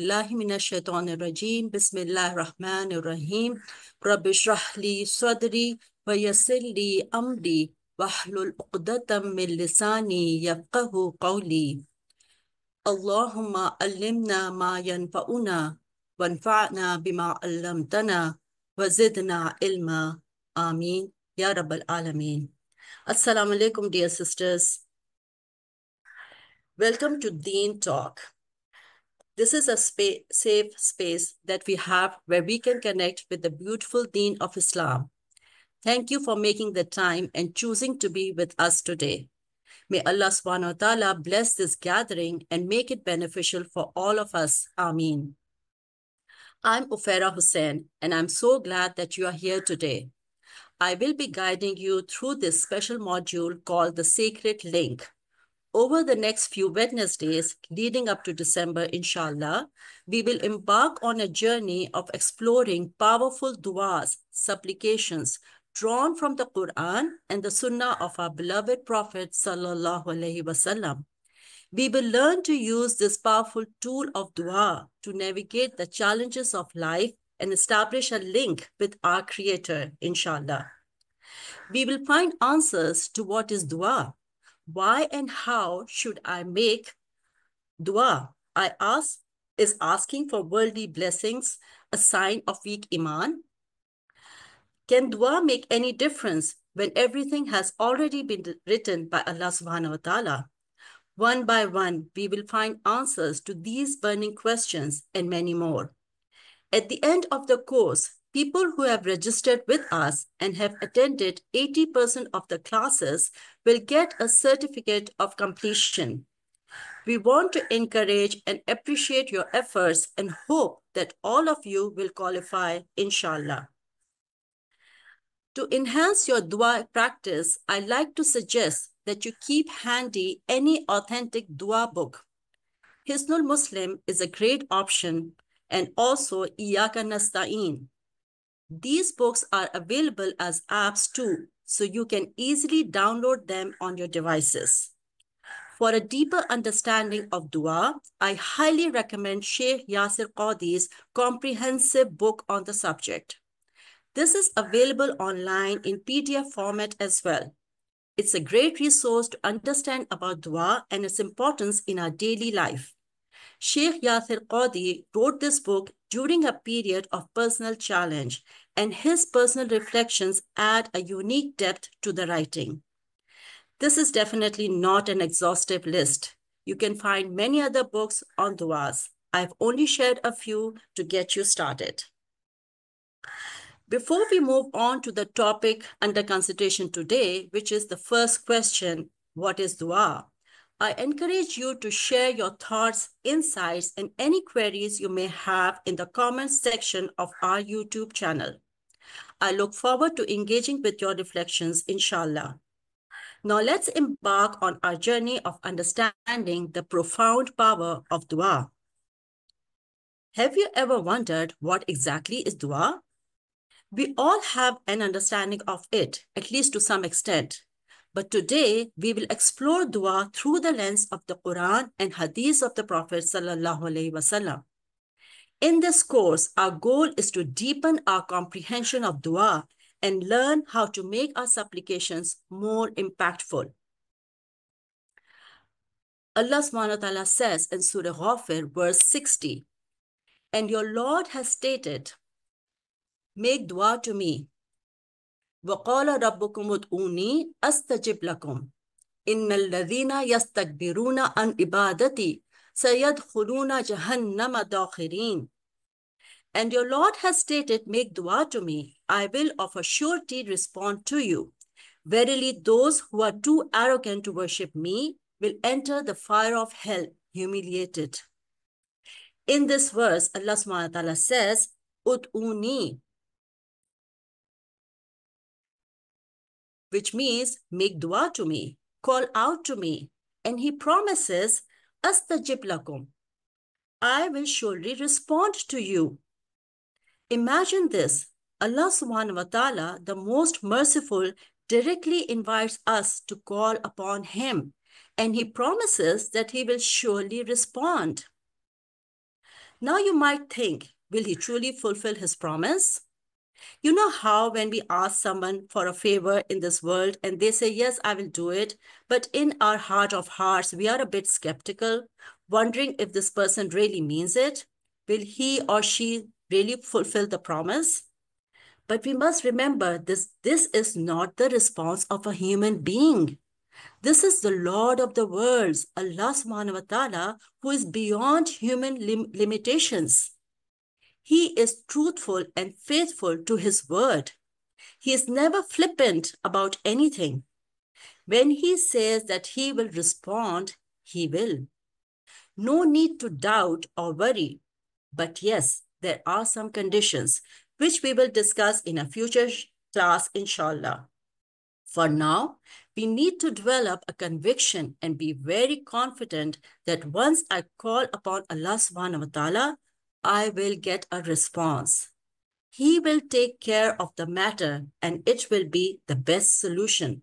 Billahi minash shaitanir rajim. Bismillahir Rahmanir Rahim. Rabbi shrah li sadri wa yassir li amri wahlul uqdatam min lisani yafqahu qawli. Allahumma allimna ma yanfa'una wanfa'na bima 'allamtana wa zidna ilma. Ameen ya rabbal alameen. Assalamu alaikum, dear sisters. Welcome to Deen Talk. This is a safe space that we have where we can connect with the beautiful Deen of Islam. Thank you for making the time and choosing to be with us today. May Allah subhanahu wa ta'ala bless this gathering and make it beneficial for all of us. Ameen. I'm Ufaira Hussain, and I'm so glad that you are here today. I will be guiding you through this special module called the Sacred Link. Over the next few Wednesdays leading up to December, inshallah, we will embark on a journey of exploring powerful du'as, supplications, drawn from the Quran and the Sunnah of our beloved Prophet sallallahu alaihi wasallam. We will learn to use this powerful tool of dua to navigate the challenges of life and establish a link with our Creator, inshallah. We will find answers to what is dua. Why and how should I make dua? Is asking for worldly blessings a sign of weak iman? Can dua make any difference when everything has already been written by Allah subhanahu wa ta'ala? One by one, we will find answers to these burning questions and many more. At the end of the course, people who have registered with us and have attended 80% of the classes will get a certificate of completion. We want to encourage and appreciate your efforts and hope that all of you will qualify, inshallah. To enhance your dua practice, I like to suggest that you keep handy any authentic dua book. Hisnul Muslim is a great option, and also Iyaka Nasta'een. These books are available as apps too, so you can easily download them on your devices. For a deeper understanding of dua, I highly recommend Sheikh Yasir Qadhi's comprehensive book on the subject. This is available online in PDF format as well. It's a great resource to understand about dua and its importance in our daily life. Sheikh Yasir Qadhi wrote this book during a period of personal challenge, and his personal reflections add a unique depth to the writing. This is definitely not an exhaustive list. You can find many other books on du'as. I've only shared a few to get you started. Before we move on to the topic under consideration today, which is the first question, what is dua? I encourage you to share your thoughts, insights, and any queries you may have in the comments section of our YouTube channel. I look forward to engaging with your reflections, inshallah. Now let's embark on our journey of understanding the profound power of dua. Have you ever wondered what exactly is dua? We all have an understanding of it, at least to some extent. But today, we will explore dua through the lens of the Quran and Hadith of the Prophet sallallahu alaihi wasallam. In this course, our goal is to deepen our comprehension of dua and learn how to make our supplications more impactful. Allah subhanahu wa ta'ala says in Surah Ghafir, verse 60, and your Lord has stated, make dua to me. وَقَالَ رَبُّكُمُ ادْعُونِي أَسْتَجِبْ لَكُمْ إِنَّ الَّذِينَ يَسْتَكْبِرُونَ عَنْ عِبَادَتِي سَيَدْخُلُونَ جَهَنَّمَ دَاخِرِينَ. And your Lord has stated, make dua to me. I will of a surety respond to you. Verily, those who are too arrogant to worship me will enter the fire of hell, humiliated. In this verse, Allah subhanahu wa ta'ala says, Ud'uni, which means make dua to me, call out to me. And he promises, Astajib lakum, I will surely respond to you. Imagine this, Allah subhanahu wa ta'ala, the most merciful, directly invites us to call upon him, and he promises that he will surely respond. Now you might think, will he truly fulfill his promise? You know how when we ask someone for a favor in this world and they say, yes, I will do it, but in our heart of hearts, we are a bit skeptical, wondering if this person really means it. Will he or she really fulfill the promise? But we must remember this is not the response of a human being. This is the Lord of the worlds, Allah subhanahu wa ta'ala, who is beyond human limitations. He is truthful and faithful to his word. He is never flippant about anything. When he says that he will respond, he will. No need to doubt or worry. But yes, there are some conditions which we will discuss in a future class, inshallah. For now, we need to develop a conviction and be very confident that once I call upon Allah subhanahu wa ta'ala, I will get a response. He will take care of the matter and it will be the best solution.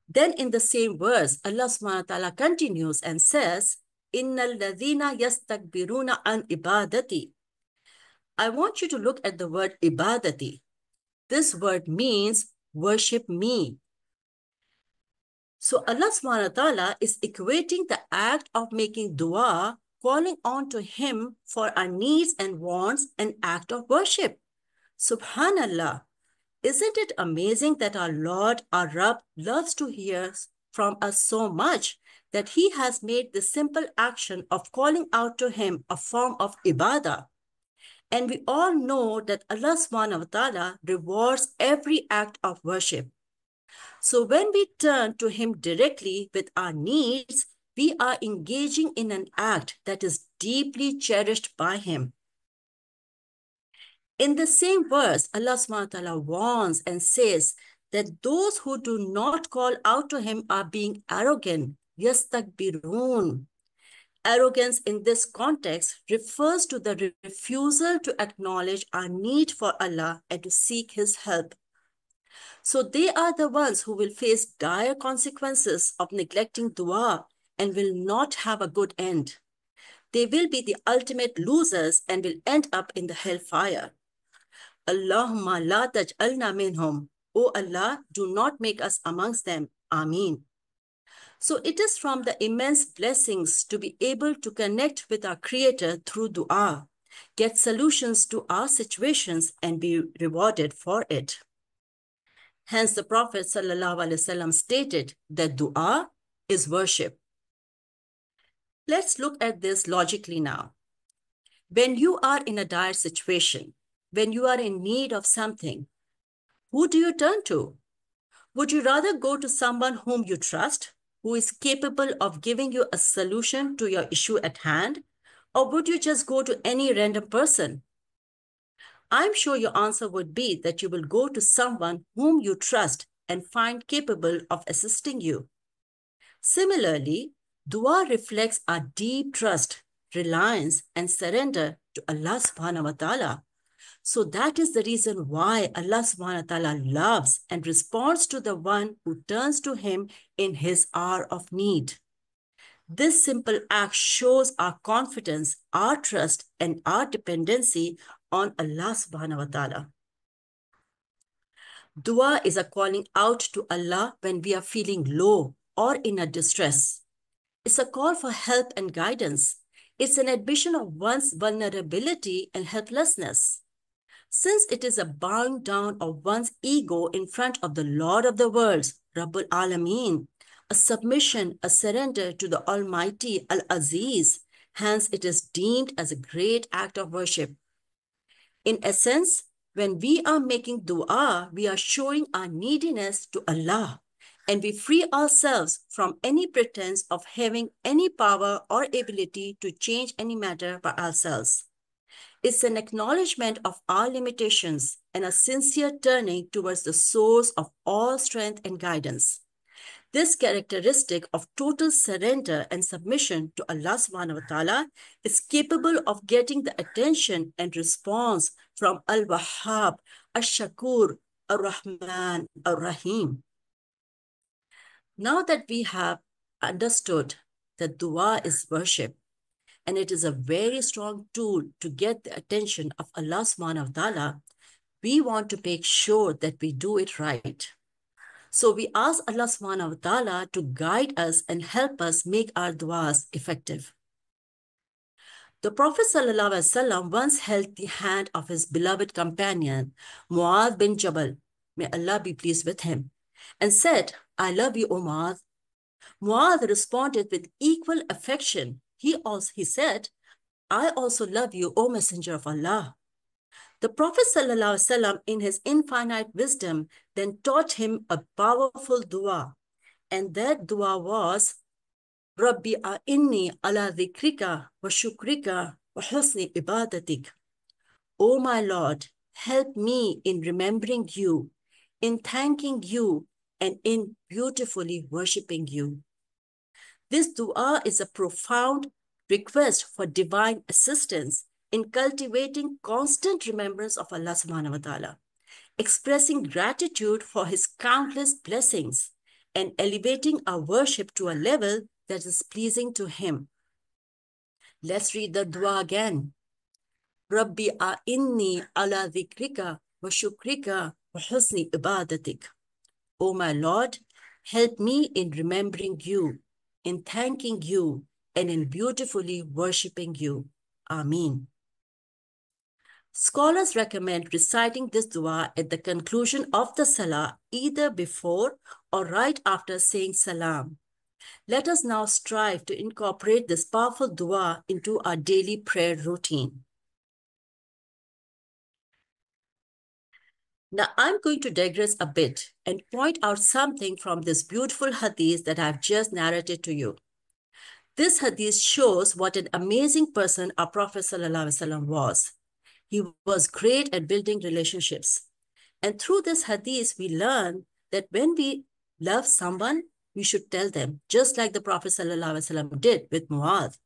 Then in the same verse, Allah subhanahu wa ta'ala continues and says, Innal ladhina yastakbiruna an ibadati. I want you to look at the word ibadati. This word means worship me. So Allah subhanahu wa ta'ala is equating the act of making dua, calling on to him for our needs and wants, an act of worship. Subhanallah. Isn't it amazing that our Lord, our Rabb, loves to hear from us so much that he has made the simple action of calling out to him a form of ibadah? And we all know that Allah subhanahu wa ta'ala rewards every act of worship. So when we turn to him directly with our needs, we are engaging in an act that is deeply cherished by him. In the same verse, Allah subhanahu wa ta'ala warns and says that those who do not call out to him are being arrogant, yastakbirun. Arrogance in this context refers to the refusal to acknowledge our need for Allah and to seek his help. So they are the ones who will face dire consequences of neglecting dua and will not have a good end. They will be the ultimate losers and will end up in the hellfire. Allahumma la taj'alna minhum. O Allah, do not make us amongst them. Ameen. So it is from the immense blessings to be able to connect with our Creator through dua, get solutions to our situations and be rewarded for it. Hence the Prophet ﷺ stated that dua is worship. Let's look at this logically now. When you are in a dire situation, when you are in need of something, who do you turn to? Would you rather go to someone whom you trust, who is capable of giving you a solution to your issue at hand, or would you just go to any random person? I'm sure your answer would be that you will go to someone whom you trust and find capable of assisting you. Similarly, dua reflects our deep trust, reliance, and surrender to Allah subhanahu wa ta'ala. So that is the reason why Allah subhanahu wa ta'ala loves and responds to the one who turns to him in his hour of need. This simple act shows our confidence, our trust, and our dependency on Allah subhanahu wa ta'ala. Dua is a calling out to Allah when we are feeling low or in a distress. It's a call for help and guidance. It's an admission of one's vulnerability and helplessness. Since it is a bowing down of one's ego in front of the Lord of the worlds, Rabbul Alameen, a submission, a surrender to the Almighty Al-Aziz, hence it is deemed as a great act of worship. In essence, when we are making dua, we are showing our neediness to Allah, and we free ourselves from any pretense of having any power or ability to change any matter by ourselves. It's an acknowledgement of our limitations and a sincere turning towards the source of all strength and guidance. This characteristic of total surrender and submission to Allah subhanahu wa ta'ala is capable of getting the attention and response from Al-Wahhab, Al-Shakur, Ar-Rahman, Ar-Rahim. Now that we have understood that dua is worship, and it is a very strong tool to get the attention of Allah subhanahu wa ta'ala, we want to make sure that we do it right. So we ask Allah subhanahu wa ta'ala to guide us and help us make our du'as effective. The Prophet ﷺ once held the hand of his beloved companion, Mu'adh bin Jabal, may Allah be pleased with him, and said, I love you, O Mu'adh. Mu'adh responded with equal affection. He said, I also love you, O Messenger of Allah. The Prophet ﷺ, in his infinite wisdom, then taught him a powerful dua, and that dua was, Rabbi a'inni ala dhikrika wa shukrika wa husni ibadatik. O my Lord, help me in remembering you, in thanking you, and in beautifully worshipping you. This dua is a profound request for divine assistance in cultivating constant remembrance of Allah subhanahu wa ta'ala, expressing gratitude for his countless blessings, and elevating our worship to a level that is pleasing to him. Let's read the dua again. Rabbi a'inni ala dhikrika wa shukrika wa husni ibadatik. O my Lord, help me in remembering you, in thanking you, and in beautifully worshipping you. Ameen. Scholars recommend reciting this dua at the conclusion of the salah, either before or right after saying salam. Let us now strive to incorporate this powerful dua into our daily prayer routine. Now, I'm going to digress a bit and point out something from this beautiful hadith that I've just narrated to you. This hadith shows what an amazing person our Prophet ﷺ was. He was great at building relationships. And through this hadith, we learn that when we love someone, we should tell them, just like the Prophet ﷺ did with Mu'adh.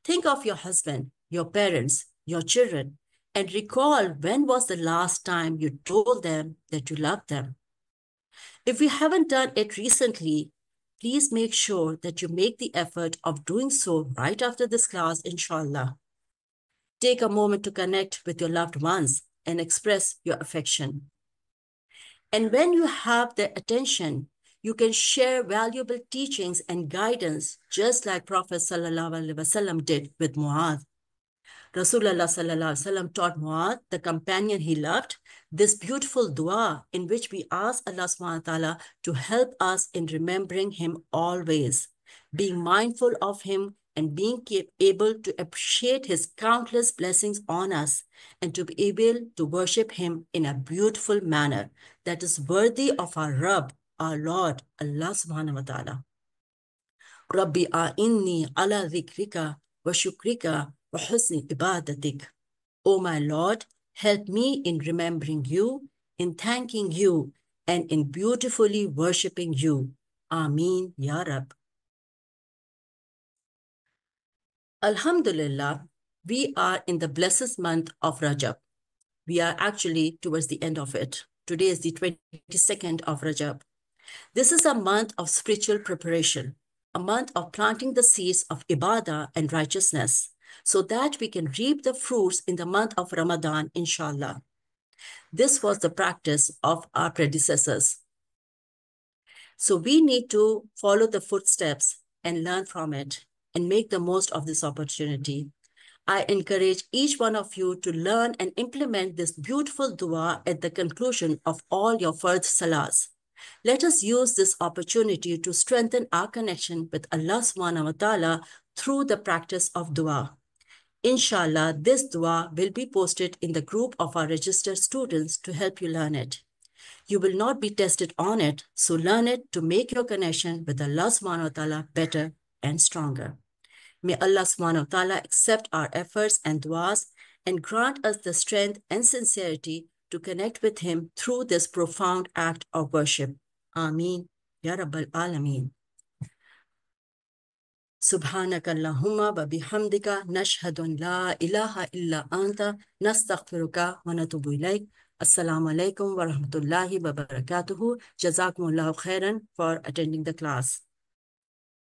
Think of your husband, your parents, your children, and recall when was the last time you told them that you loved them. If you haven't done it recently, please make sure that you make the effort of doing so right after this class, inshallah. Take a moment to connect with your loved ones and express your affection. And when you have their attention, you can share valuable teachings and guidance, just like Prophet ﷺ did with Mu'adh. Rasulullah ﷺ taught Mu'adh, the companion he loved, this beautiful dua in which we ask Allah subhanahu wa ta'ala to help us in remembering him always, being mindful of him and being able to appreciate his countless blessings on us, and to be able to worship him in a beautiful manner that is worthy of our Rabb, our Lord, Allah subhanahu wa ta'ala. Rabbi a'inni ala dhikrika wa shukrika wa husni ibadatik. O my Lord, help me in remembering you, in thanking you, and in beautifully worshipping you. Ameen, Ya Rab. Alhamdulillah, we are in the blessed month of Rajab. We are actually towards the end of it. Today is the 22nd of Rajab. This is a month of spiritual preparation, a month of planting the seeds of ibadah and righteousness, so that we can reap the fruits in the month of Ramadan, inshallah. This was the practice of our predecessors. So we need to follow the footsteps and learn from it and make the most of this opportunity. I encourage each one of you to learn and implement this beautiful dua at the conclusion of all your fard salahs. Let us use this opportunity to strengthen our connection with Allah subhanahu wa ta'ala through the practice of dua. Inshallah, this dua will be posted in the group of our registered students to help you learn it. You will not be tested on it, so learn it to make your connection with Allah subhanahu wa ta'ala better and stronger. May Allah subhanahu wa ta'ala accept our efforts and duas and grant us the strength and sincerity to connect with him through this profound act of worship. Ameen. Ya Rabbal Alameen. Subhanaka Allahumma wa bihamdika nashhadu an la ilaha illa anta nastaghfiruka wa natubu ilayk. Assalamu alaikum wa rahmatullahi wa barakatuhu. Jazakumullahu khairan for attending the class.